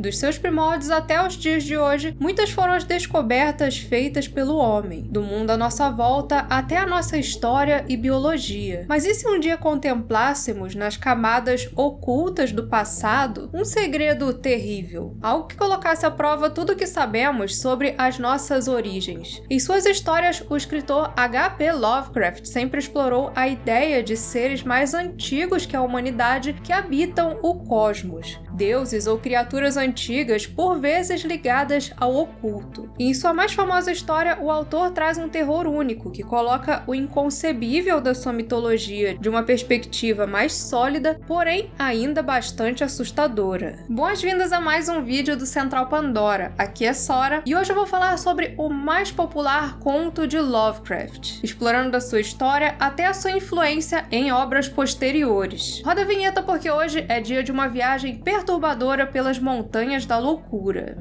Dos seus primórdios até os dias de hoje, muitas foram as descobertas feitas pelo homem, do mundo à nossa volta até a nossa história e biologia. Mas e se um dia contemplássemos nas camadas ocultas do passado um segredo terrível? Algo que colocasse à prova tudo o que sabemos sobre as nossas origens. Em suas histórias, o escritor H.P. Lovecraft sempre explorou a ideia de seres mais antigos que a humanidade que habitam o cosmos. Deuses ou criaturas antigas, por vezes ligadas ao oculto. E em sua mais famosa história, o autor traz um terror único, que coloca o inconcebível da sua mitologia de uma perspectiva mais sólida, porém ainda bastante assustadora. Boas-vindas a mais um vídeo do Central Pandora. Aqui é Sora, e hoje eu vou falar sobre o mais popular conto de Lovecraft, explorando da sua história até a sua influência em obras posteriores. Roda a vinheta porque hoje é dia de uma viagem perturbadora pelas montanhas da loucura.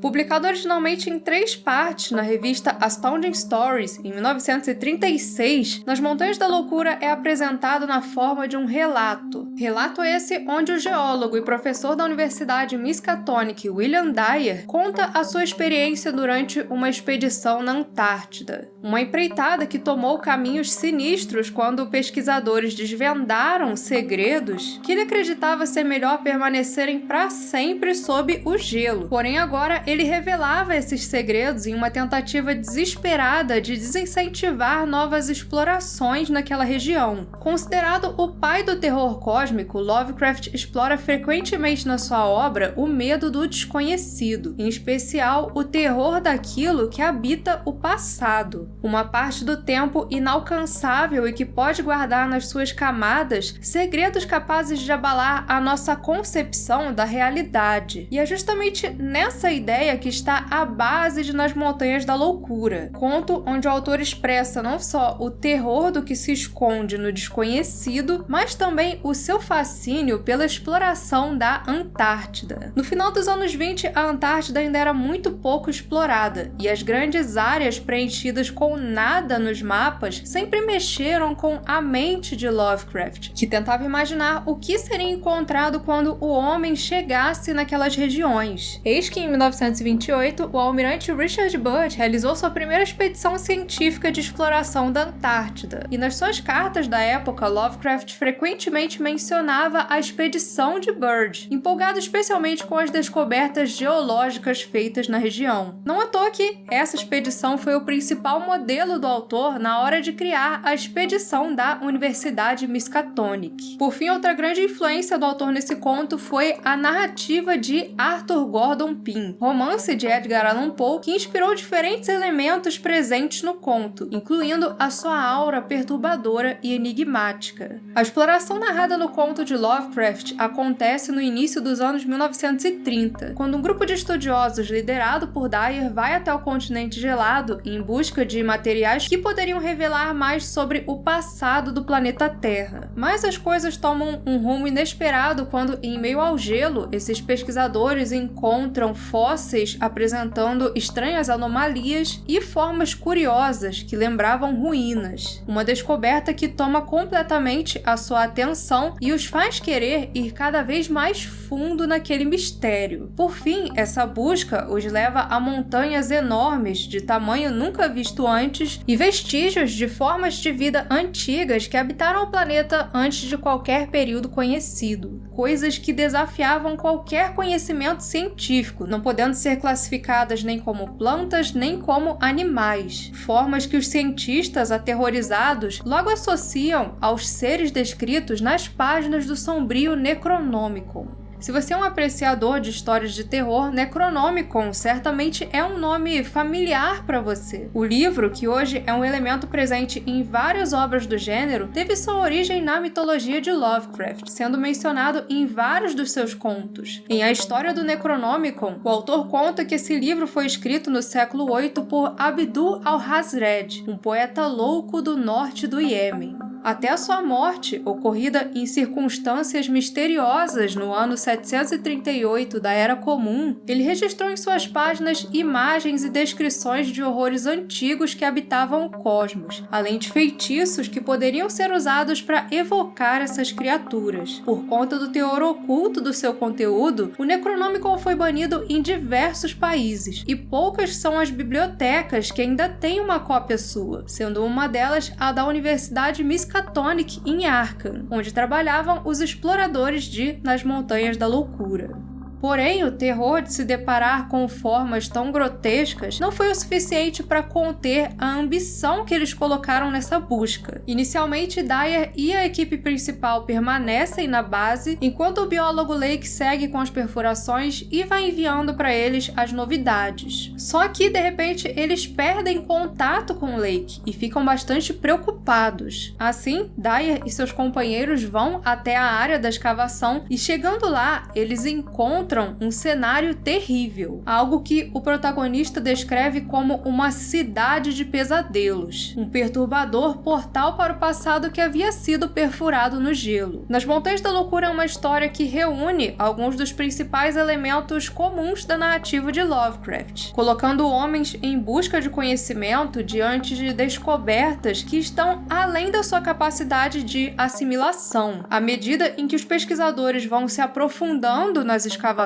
Publicado originalmente em 3 partes na revista Astounding Stories, em 1936, Nas Montanhas da Loucura é apresentado na forma de um relato. Relato esse onde o geólogo e professor da Universidade Miskatonic, William Dyer, conta a sua experiência durante uma expedição na Antártida. Uma empreitada que tomou caminhos sinistros quando pesquisadores desvendaram segredos que ele acreditava ser melhor permanecerem para sempre sob o gelo. Porém, agora ele revelava esses segredos em uma tentativa desesperada de desincentivar novas explorações naquela região. Considerado o pai do terror cósmico, Lovecraft explora frequentemente na sua obra o medo do desconhecido, em especial o terror daquilo que habita o passado, uma parte do tempo inalcançável e que pode guardar nas suas camadas segredos capazes de abalar a nossa concepção da realidade. E é justamente nessa ideia que está a base de Nas Montanhas da Loucura, conto onde o autor expressa não só o terror do que se esconde no desconhecido, mas também o seu fascínio pela exploração da Antártida. No final dos anos 20, a Antártida ainda era muito pouco explorada, e as grandes áreas preenchidas com nada nos mapas sempre mexeram com a mente de Lovecraft, que tentava imaginar o que seria encontrado quando o homem chegasse naquelas regiões. Eis que em 1928, o almirante Richard Byrd realizou sua primeira expedição científica de exploração da Antártida. E nas suas cartas da época, Lovecraft frequentemente mencionava a expedição de Byrd, empolgado especialmente com as descobertas geológicas feitas na região. Não à toa que essa expedição foi o principal modelo do autor na hora de criar a expedição da Universidade Miskatonic. Por fim, outra grande influência do autor nesse conto foi a narrativa de Arthur Gordon Pym, romance de Edgar Allan Poe que inspirou diferentes elementos presentes no conto, incluindo a sua aura perturbadora e enigmática. A exploração narrada no conto de Lovecraft acontece no início dos anos 1930, quando um grupo de estudiosos liderado por Dyer vai até o continente gelado em busca de materiais que poderiam revelar mais sobre o passado do planeta Terra. Mas as coisas tomam um rumo inesperado quando, em meio ao gelo, esses pesquisadores encontram fósseis apresentando estranhas anomalias e formas curiosas que lembravam ruínas. Uma descoberta que toma completamente a sua atenção e os faz querer ir cada vez mais fundo naquele mistério. Por fim, essa busca os leva a montanhas enormes de tamanho nunca visto antes e vestígios de formas de vida antigas que habitaram o planeta antes de qualquer período conhecido. Coisas que desafiavam qualquer conhecimento científico, não podendo ser classificadas nem como plantas nem como animais. Formas que os cientistas aterrorizados logo associam aos seres descritos nas páginas do sombrio Necronomicon. Se você é um apreciador de histórias de terror, Necronomicon certamente é um nome familiar para você. O livro, que hoje é um elemento presente em várias obras do gênero, teve sua origem na mitologia de Lovecraft, sendo mencionado em vários dos seus contos. Em A História do Necronomicon, o autor conta que esse livro foi escrito no século VIII por Abdul al-Hazred, um poeta louco do norte do Iêmen. Até a sua morte, ocorrida em circunstâncias misteriosas no ano 738 da Era Comum, ele registrou em suas páginas imagens e descrições de horrores antigos que habitavam o cosmos, além de feitiços que poderiam ser usados para evocar essas criaturas. Por conta do teor oculto do seu conteúdo, o Necronomicon foi banido em diversos países, e poucas são as bibliotecas que ainda têm uma cópia sua, sendo uma delas a da Universidade Miskatonic em Arkham, onde trabalhavam os exploradores de Nas Montanhas da Loucura. Porém, o terror de se deparar com formas tão grotescas não foi o suficiente para conter a ambição que eles colocaram nessa busca. Inicialmente, Dyer e a equipe principal permanecem na base, enquanto o biólogo Lake segue com as perfurações e vai enviando para eles as novidades. Só que, de repente, eles perdem contato com o Lake e ficam bastante preocupados. Assim, Dyer e seus companheiros vão até a área da escavação e, chegando lá, eles encontram um cenário terrível, algo que o protagonista descreve como uma cidade de pesadelos, um perturbador portal para o passado que havia sido perfurado no gelo. Nas Montanhas da Loucura é uma história que reúne alguns dos principais elementos comuns da narrativa de Lovecraft, colocando homens em busca de conhecimento diante de descobertas que estão além da sua capacidade de assimilação. À medida em que os pesquisadores vão se aprofundando nas escavações,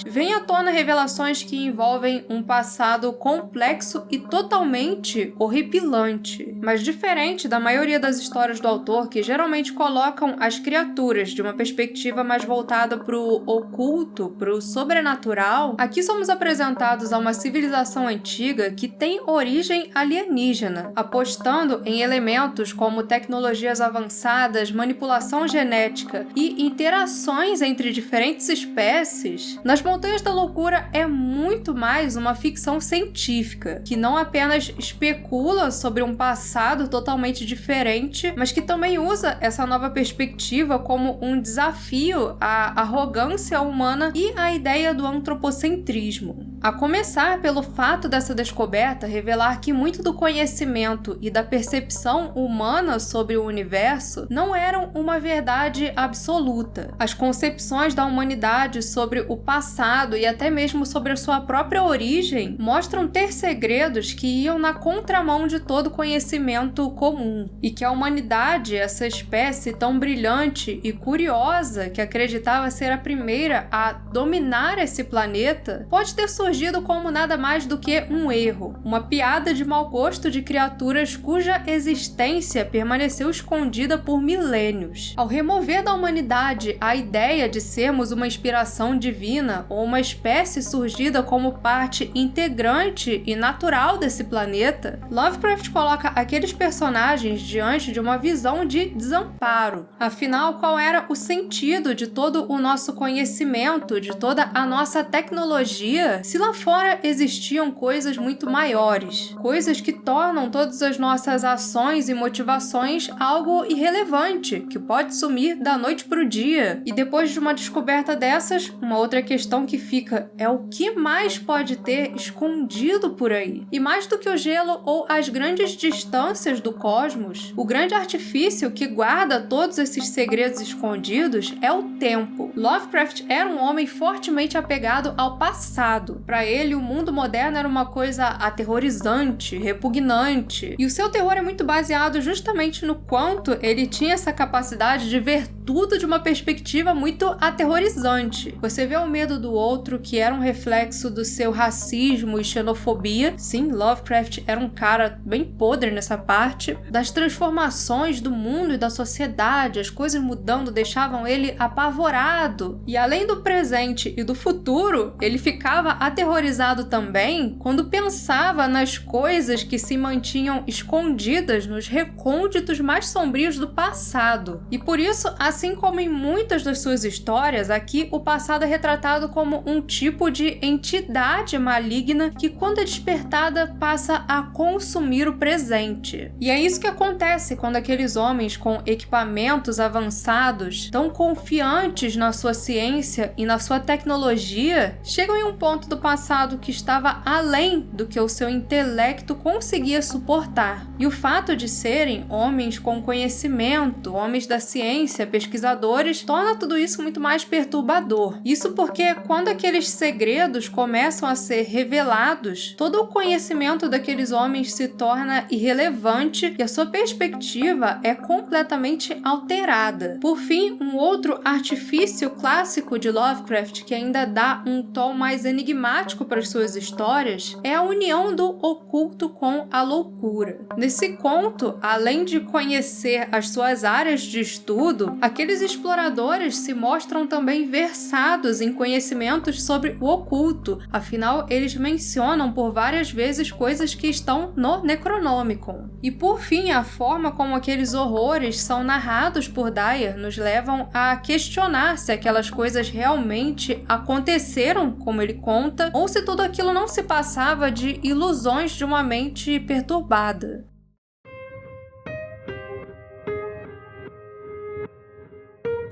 vêm à tona revelações que envolvem um passado complexo e totalmente horripilante. Mas diferente da maioria das histórias do autor, que geralmente colocam as criaturas de uma perspectiva mais voltada para o oculto, para o sobrenatural, aqui somos apresentados a uma civilização antiga que tem origem alienígena, apostando em elementos como tecnologias avançadas, manipulação genética e interações entre diferentes espécies. Nas Montanhas da Loucura é muito mais uma ficção científica, que não apenas especula sobre um passado totalmente diferente, mas que também usa essa nova perspectiva como um desafio à arrogância humana e à ideia do antropocentrismo. A começar pelo fato dessa descoberta revelar que muito do conhecimento e da percepção humana sobre o universo não eram uma verdade absoluta. As concepções da humanidade sobre o passado e até mesmo sobre a sua própria origem mostram ter segredos que iam na contramão de todo conhecimento comum, e que a humanidade, essa espécie tão brilhante e curiosa que acreditava ser a primeira a dominar esse planeta, pode ter surgido como nada mais do que um erro, uma piada de mau gosto de criaturas cuja existência permaneceu escondida por milênios. Ao remover da humanidade a ideia de sermos uma inspiração divina ou uma espécie surgida como parte integrante e natural desse planeta, Lovecraft coloca aqueles personagens diante de uma visão de desamparo. Afinal, qual era o sentido de todo o nosso conhecimento, de toda a nossa tecnologia, se lá fora existiam coisas muito maiores, coisas que tornam todas as nossas ações e motivações algo irrelevante, que pode sumir da noite para o dia? E depois de uma descoberta dessas, uma outra questão que fica é o que mais pode ter escondido por aí? E mais do que o gelo ou as grandes distâncias do cosmos, o grande artifício que guarda todos esses segredos escondidos é o tempo. Lovecraft era um homem fortemente apegado ao passado. Para ele, o mundo moderno era uma coisa aterrorizante, repugnante, e o seu terror é muito baseado justamente no quanto ele tinha essa capacidade de ver tudo de uma perspectiva muito aterrorizante. Você vê o medo do outro, que era um reflexo do seu racismo e xenofobia. Sim, Lovecraft era um cara bem podre nessa parte. Das transformações do mundo e da sociedade, as coisas mudando deixavam ele apavorado. E além do presente e do futuro, ele ficava aterrorizado também quando pensava nas coisas que se mantinham escondidas nos recônditos mais sombrios do passado. E por isso, a Assim como em muitas das suas histórias, aqui o passado é retratado como um tipo de entidade maligna que, quando é despertada, passa a consumir o presente. E é isso que acontece quando aqueles homens com equipamentos avançados, tão confiantes na sua ciência e na sua tecnologia, chegam em um ponto do passado que estava além do que o seu intelecto conseguia suportar. E o fato de serem homens com conhecimento, homens da ciência, pesquisadores, torna tudo isso muito mais perturbador. Isso porque quando aqueles segredos começam a ser revelados, todo o conhecimento daqueles homens se torna irrelevante e a sua perspectiva é completamente alterada. Por fim, um outro artifício clássico de Lovecraft que ainda dá um tom mais enigmático para as suas histórias é a união do oculto com a loucura. Nesse conto, além de conhecer as suas áreas de estudo, aqueles exploradores se mostram também versados em conhecimentos sobre o oculto, afinal eles mencionam por várias vezes coisas que estão no Necronomicon. E por fim, a forma como aqueles horrores são narrados por Dyer nos levam a questionar se aquelas coisas realmente aconteceram como ele conta, ou se tudo aquilo não se passava de ilusões de uma mente perturbada.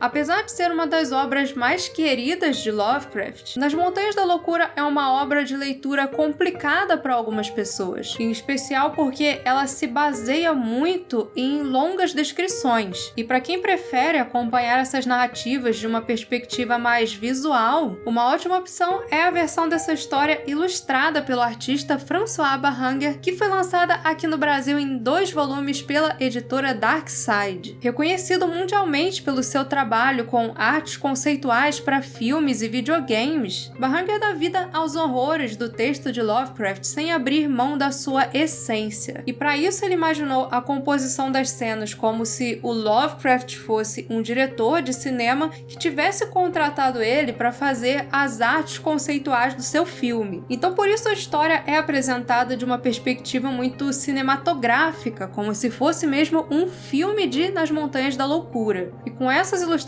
Apesar de ser uma das obras mais queridas de Lovecraft, Nas Montanhas da Loucura é uma obra de leitura complicada para algumas pessoas, em especial porque ela se baseia muito em longas descrições. E para quem prefere acompanhar essas narrativas de uma perspectiva mais visual, uma ótima opção é a versão dessa história ilustrada pelo artista François Barranger, que foi lançada aqui no Brasil em 2 volumes pela editora Darkside. Reconhecido mundialmente pelo seu trabalho com artes conceituais para filmes e videogames, Barranger dá vida aos horrores do texto de Lovecraft sem abrir mão da sua essência. E para isso ele imaginou a composição das cenas como se o Lovecraft fosse um diretor de cinema que tivesse contratado ele para fazer as artes conceituais do seu filme. Então por isso a história é apresentada de uma perspectiva muito cinematográfica, como se fosse mesmo um filme de Nas Montanhas da Loucura. E com essas ilustrações,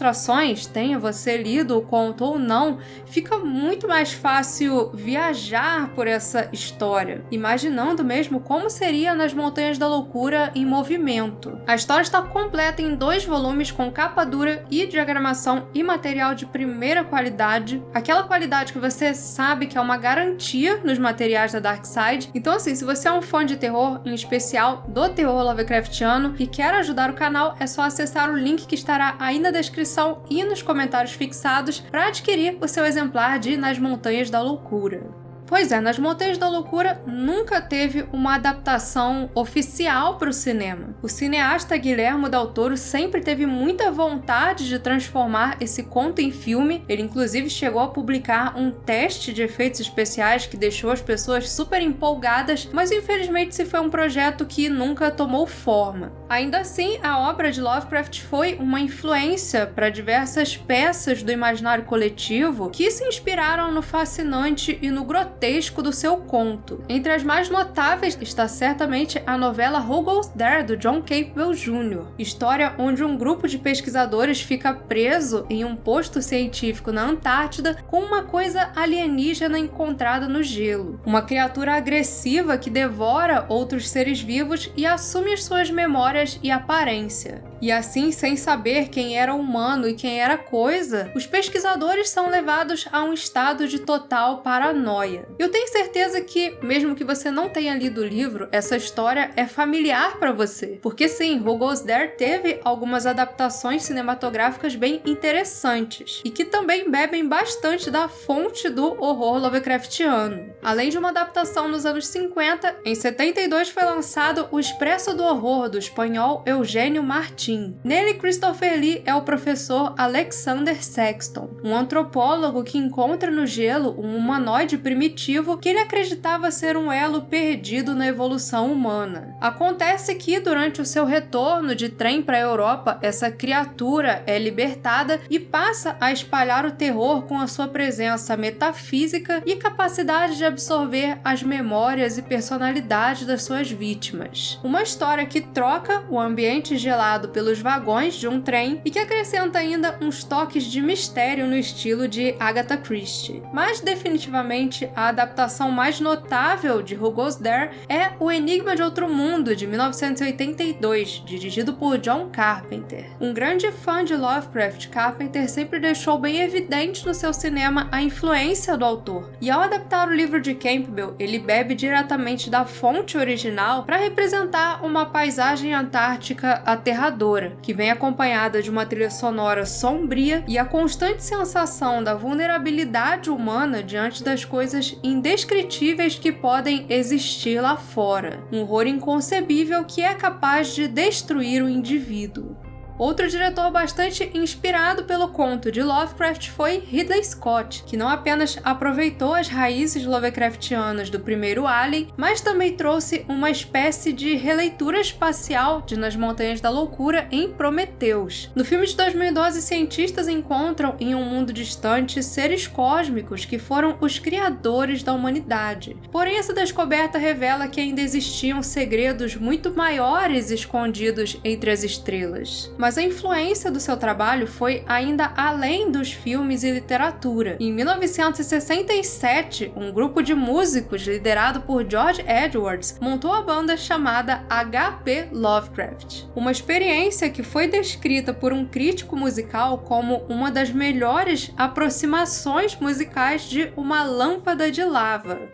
tenha você lido o conto ou não, fica muito mais fácil viajar por essa história, imaginando mesmo como seria Nas Montanhas da Loucura em movimento. A história está completa em 2 volumes com capa dura e diagramação e material de primeira qualidade, aquela qualidade que você sabe que é uma garantia nos materiais da Darkside. Então assim, se você é um fã de terror, em especial do terror Lovecraftiano, e quer ajudar o canal, é só acessar o link que estará aí na descrição e nos comentários fixados para adquirir o seu exemplar de Nas Montanhas da Loucura. Pois é, Nas Montanhas da Loucura nunca teve uma adaptação oficial para o cinema. O cineasta Guillermo del Toro sempre teve muita vontade de transformar esse conto em filme. Ele inclusive chegou a publicar um teste de efeitos especiais que deixou as pessoas super empolgadas, mas infelizmente esse foi um projeto que nunca tomou forma. Ainda assim, a obra de Lovecraft foi uma influência para diversas peças do imaginário coletivo que se inspiraram no fascinante e no grotesco do seu conto. Entre as mais notáveis está certamente a novela Who Goes There, do John Campbell Jr., história onde um grupo de pesquisadores fica preso em um posto científico na Antártida com uma coisa alienígena encontrada no gelo. Uma criatura agressiva que devora outros seres vivos e assume as suas memórias e aparência. E assim, sem saber quem era humano e quem era coisa, os pesquisadores são levados a um estado de total paranoia. Eu tenho certeza que, mesmo que você não tenha lido o livro, essa história é familiar para você. Porque sim, Who Goes There teve algumas adaptações cinematográficas bem interessantes e que também bebem bastante da fonte do horror Lovecraftiano. Além de uma adaptação nos anos 50, em 72 foi lançado O Expresso do Horror, do espanhol Eugênio Martín. Nele, Christopher Lee é o professor Alexander Sexton, um antropólogo que encontra no gelo um humanoide primitivo que ele acreditava ser um elo perdido na evolução humana. Acontece que, durante o seu retorno de trem para a Europa, essa criatura é libertada e passa a espalhar o terror com a sua presença metafísica e capacidade de absorver as memórias e personalidade das suas vítimas. Uma história que troca o ambiente gelado pelos vagões de um trem e que acrescenta ainda uns toques de mistério no estilo de Agatha Christie. Mas definitivamente a adaptação mais notável de Who Goes There é O Enigma de Outro Mundo, de 1982, dirigido por John Carpenter. Um grande fã de Lovecraft, Carpenter sempre deixou bem evidente no seu cinema a influência do autor, e ao adaptar o livro de Campbell, ele bebe diretamente da fonte original para representar uma paisagem antártica aterradora, que vem acompanhada de uma trilha sonora sombria e a constante sensação da vulnerabilidade humana diante das coisas indescritíveis que podem existir lá fora. Um horror inconcebível que é capaz de destruir o indivíduo. Outro diretor bastante inspirado pelo conto de Lovecraft foi Ridley Scott, que não apenas aproveitou as raízes Lovecraftianas do primeiro Alien, mas também trouxe uma espécie de releitura espacial de Nas Montanhas da Loucura em Prometheus. No filme de 2012, cientistas encontram em um mundo distante seres cósmicos que foram os criadores da humanidade. Porém, essa descoberta revela que ainda existiam segredos muito maiores escondidos entre as estrelas. Mas a influência do seu trabalho foi ainda além dos filmes e literatura. Em 1967, um grupo de músicos liderado por George Edwards montou a banda chamada H.P. Lovecraft. Uma experiência que foi descrita por um crítico musical como uma das melhores aproximações musicais de uma lâmpada de lava.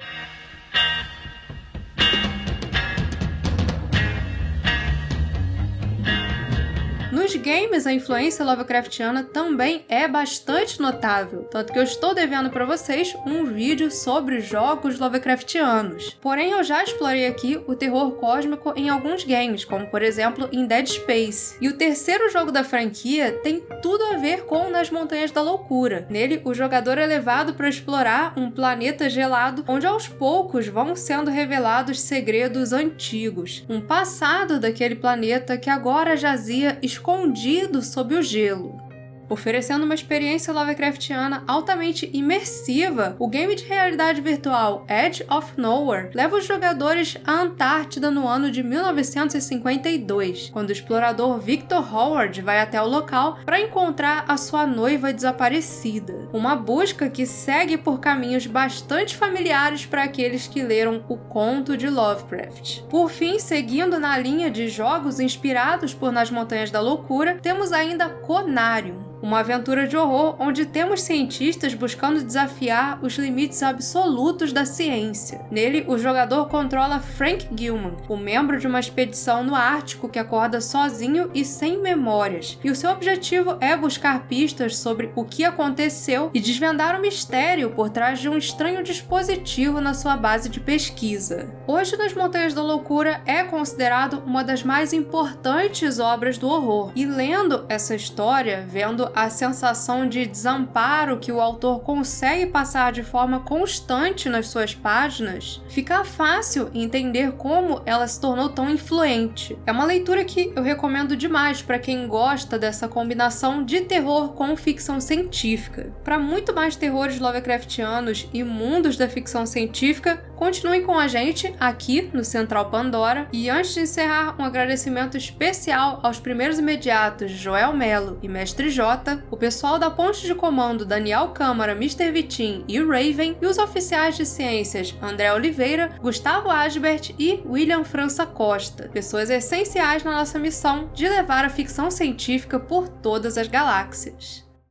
Nos games, a influência Lovecraftiana também é bastante notável, tanto que eu estou devendo para vocês um vídeo sobre jogos Lovecraftianos. Porém, eu já explorei aqui o terror cósmico em alguns games, como por exemplo em Dead Space. E o terceiro jogo da franquia tem tudo a ver com Nas Montanhas da Loucura. Nele, o jogador é levado para explorar um planeta gelado, onde aos poucos vão sendo revelados segredos antigos. Um passado daquele planeta que agora jazia escondido sob o gelo. Oferecendo uma experiência Lovecraftiana altamente imersiva, o game de realidade virtual Edge of Nowhere leva os jogadores à Antártida no ano de 1952, quando o explorador Victor Howard vai até o local para encontrar a sua noiva desaparecida. Uma busca que segue por caminhos bastante familiares para aqueles que leram o conto de Lovecraft. Por fim, seguindo na linha de jogos inspirados por Nas Montanhas da Loucura, temos ainda Conarium, uma aventura de horror onde temos cientistas buscando desafiar os limites absolutos da ciência. Nele, o jogador controla Frank Gilman, um membro de uma expedição no Ártico que acorda sozinho e sem memórias, e o seu objetivo é buscar pistas sobre o que aconteceu e desvendar o mistério por trás de um estranho dispositivo na sua base de pesquisa. Hoje, Nas Montanhas da Loucura é considerado uma das mais importantes obras do horror, e lendo essa história, vendo a sensação de desamparo que o autor consegue passar de forma constante nas suas páginas, fica fácil entender como ela se tornou tão influente. É uma leitura que eu recomendo demais para quem gosta dessa combinação de terror com ficção científica. Para muito mais terrores Lovecraftianos e mundos da ficção científica, continuem com a gente aqui no Central Pandora. E antes de encerrar, um agradecimento especial aos primeiros imediatos Joel Melo e Mestre J, o pessoal da Ponte de Comando Daniel Câmara, Mr. Vitim e Raven, e os oficiais de ciências André Oliveira, Gustavo Asbert e William França Costa, pessoas essenciais na nossa missão de levar a ficção científica por todas as galáxias.